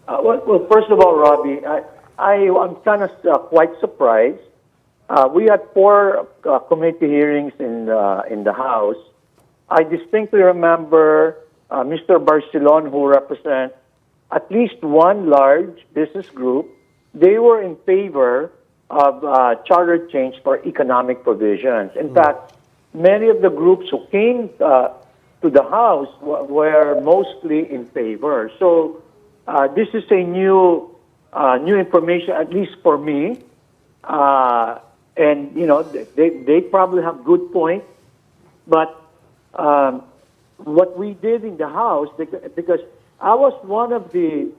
First of all, Robbie, I'm kind of quite surprised. We had four committee hearings in the House. I distinctly remember Mr. Barcelon, who represents at least one large business group. They were in favor of charter change for economic provisions. In fact, many of the groups who came to the House were mostly in favor. So this is a new information, at least for me. And they probably have good points, but what we did in the House, because I was one of the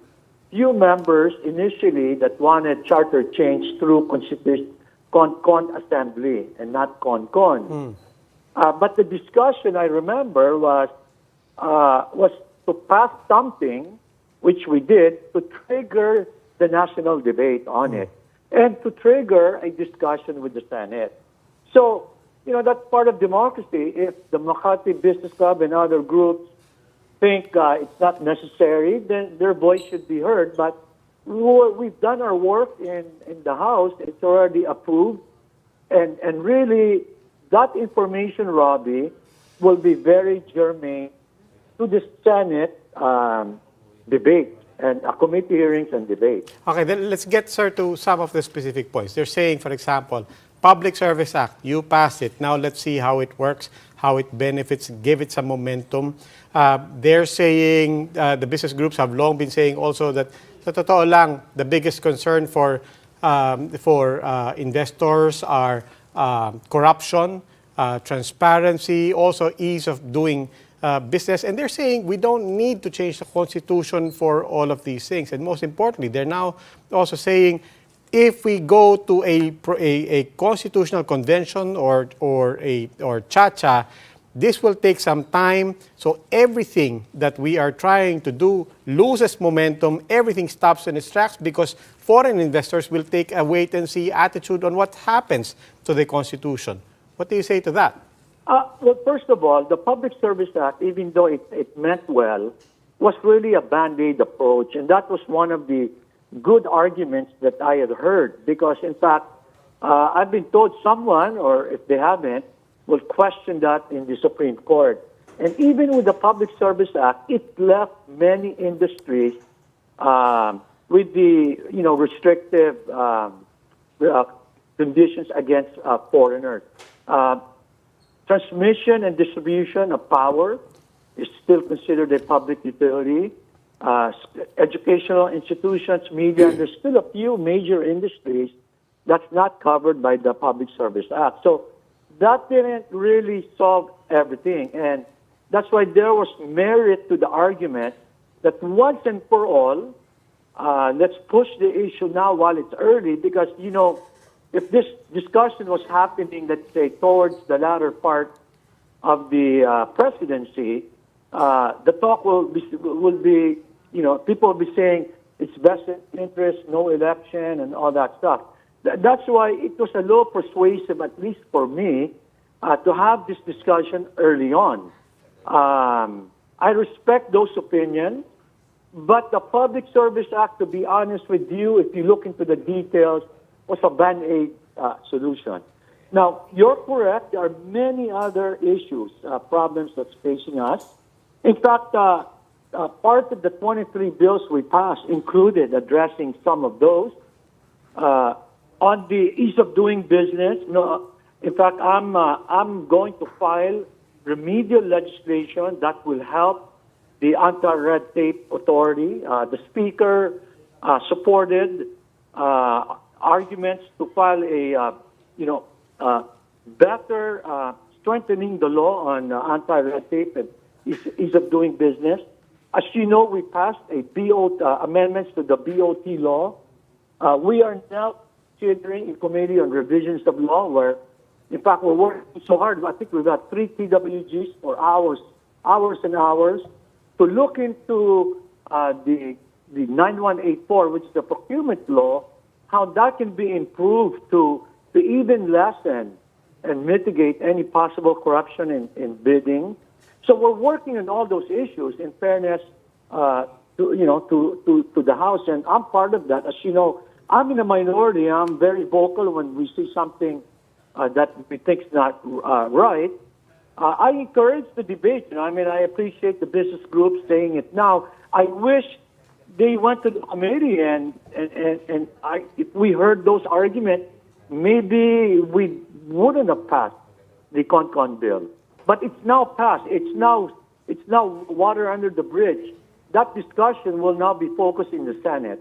few members initially that wanted charter change through con assembly and not con. But the discussion I remember was to pass something, which we did, to trigger the national debate on it and to trigger a discussion with the Senate. So, that's part of democracy. If the Makati Business Club and other groups think it's not necessary, then their voice should be heard. But we've done our work in the House. It's already approved. And really, that information, Robbie, will be very germane to the Senate debate and committee hearings and debate. Okay, then let's get, sir, to some of the specific points. They're saying, for example, Public Service Act, you passed it. Now let's see how it works, how it benefits, give it some momentum. They're saying, the business groups have long been saying also that sa totoo lang, the biggest concern for investors are corruption, transparency, also ease of doing business. And they're saying we don't need to change the Constitution for all of these things. And most importantly, they're now also saying if we go to a constitutional convention or cha-cha, this will take some time. So everything that we are trying to do loses momentum. Everything stops in its tracks because foreign investors will take a wait-and-see attitude on what happens to the Constitution. What do you say to that? Well, first of all, the Public Service Act, even though it meant well, was really a band-aid approach. And that was one of the good arguments that I had heard. Because, in fact, I've been told someone, or if they haven't, will question that in the Supreme Court. And even with the Public Service Act, it left many industries with the restrictive conditions against foreigners. Transmission and distribution of power is still considered a public utility. Educational institutions, media, there's still a few major industries that's not covered by the Public Service Act. So that didn't really solve everything. And that's why there was merit to the argument that once and for all, let's push the issue now while it's early because, if this discussion was happening, let's say, towards the latter part of the presidency, the talk will be, people will be saying it's vested interest, no election, and all that stuff. That's why it was a little persuasive, at least for me, to have this discussion early on. I respect those opinions, but the Public Service Act, to be honest with you, if you look into the details, was a band-aid solution. Now, you're correct. There are many other issues, problems that's facing us. In fact, part of the 23 bills we passed included addressing some of those. On the ease of doing business, in fact, I'm going to file remedial legislation that will help the anti-red tape authority. The Speaker supported arguments to file a better strengthening the law on anti-red tape and ease of doing business. As you know, we passed amendments to the BOT law. We are now considering a committee on revisions of law where, in fact, we're working so hard. I think we've got 3 TWGs for hours and hours to look into the 9184, which is the procurement law, how that can be improved to even lessen and mitigate any possible corruption in bidding. So we're working on all those issues. In fairness, to the House, and I'm part of that. As you know, I'm in a minority. I'm very vocal when we see something that we think is not right. I encourage the debate. I mean, I appreciate the business group saying it now. I wish they went to the committee and if we heard those arguments, maybe we wouldn't have passed the Con bill. But it's now passed. It's now water under the bridge. That discussion will now be focused in the Senate.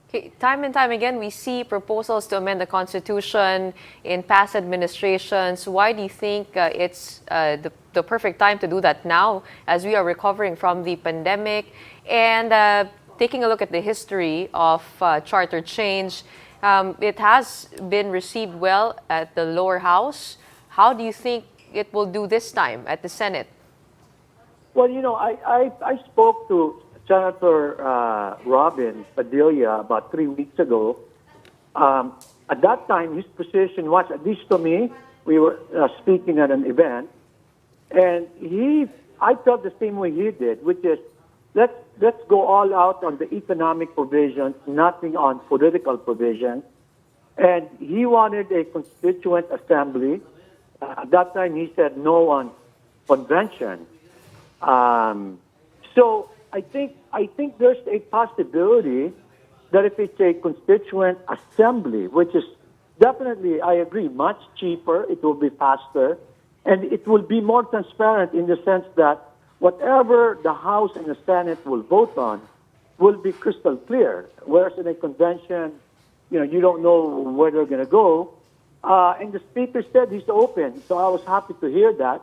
Okay, time and time again, we see proposals to amend the Constitution in past administrations. Why do you think it's the perfect time to do that now, as we are recovering from the pandemic? And taking a look at the history of charter change, it has been received well at the lower house. How do you think it will do this time at the Senate? Well, I spoke to Senator Robin Padilla about 3 weeks ago. At that time, his position was, at least to me, we were speaking at an event, and I felt the same way he did, which is let's go all out on the economic provisions, nothing on political provisions. And he wanted a constituent assembly. At that time, he said no on convention. So I think there's a possibility that if it's a constituent assembly, which is definitely, I agree, much cheaper, it will be faster, and it will be more transparent in the sense that whatever the House and the Senate will vote on will be crystal clear, whereas in a convention, you don't know where they're going to go. And the Speaker said he's open, so I was happy to hear that.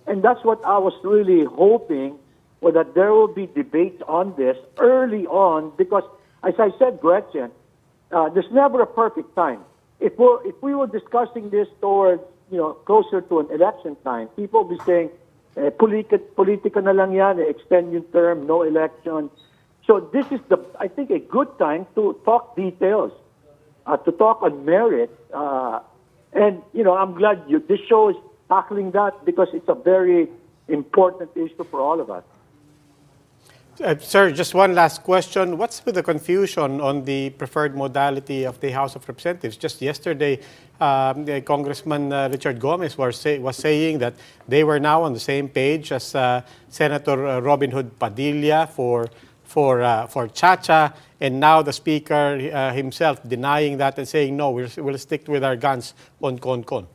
And that's what I was really hoping, or that there will be debates on this early on, because, as I said, Gretchen, there's never a perfect time. If we were discussing this towards, closer to an election time, people will be saying, politika na lang yan, extend yung term, no election. So this is, I think, a good time to talk details, to talk on merit. And, I'm glad this show is tackling that because it's a very important issue for all of us. Sir, just one last question. What's with the confusion on the preferred modality of the House of Representatives? Just yesterday, Congressman Richard Gomez was saying that they were now on the same page as Senator Robin Hood Padilla for Chacha, and now the Speaker himself denying that and saying, no, we'll stick with our guns on Con.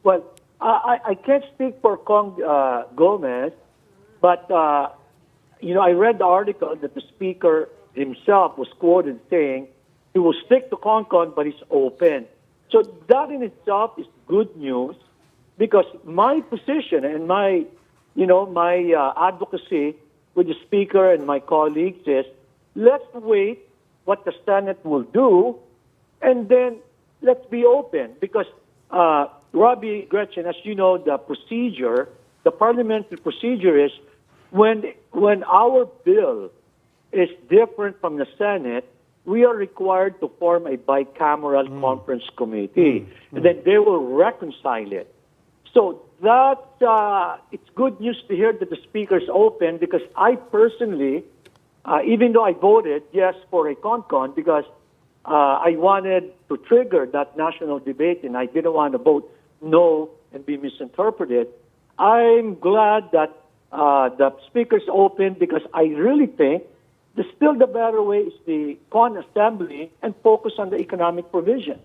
Well, I can't speak for Gomez, but I read the article that the Speaker himself was quoted saying he will stick to Con, but he's open. So that in itself is good news, because my position and my advocacy with the Speaker and my colleagues is, let's wait what the Senate will do, and then let's be open. Because, Robbie, Gretchen, as you know, the parliamentary procedure is, when our bill is different from the Senate, we are required to form a bicameral conference committee, and then they will reconcile it. So that it's good news to hear that the Speaker's open, because I personally, even though I voted yes for a Con, because I wanted to trigger that national debate and I didn't want to vote no and be misinterpreted, I'm glad that the Speaker's open, because I really think the better way is the Con assembly and focus on the economic provisions.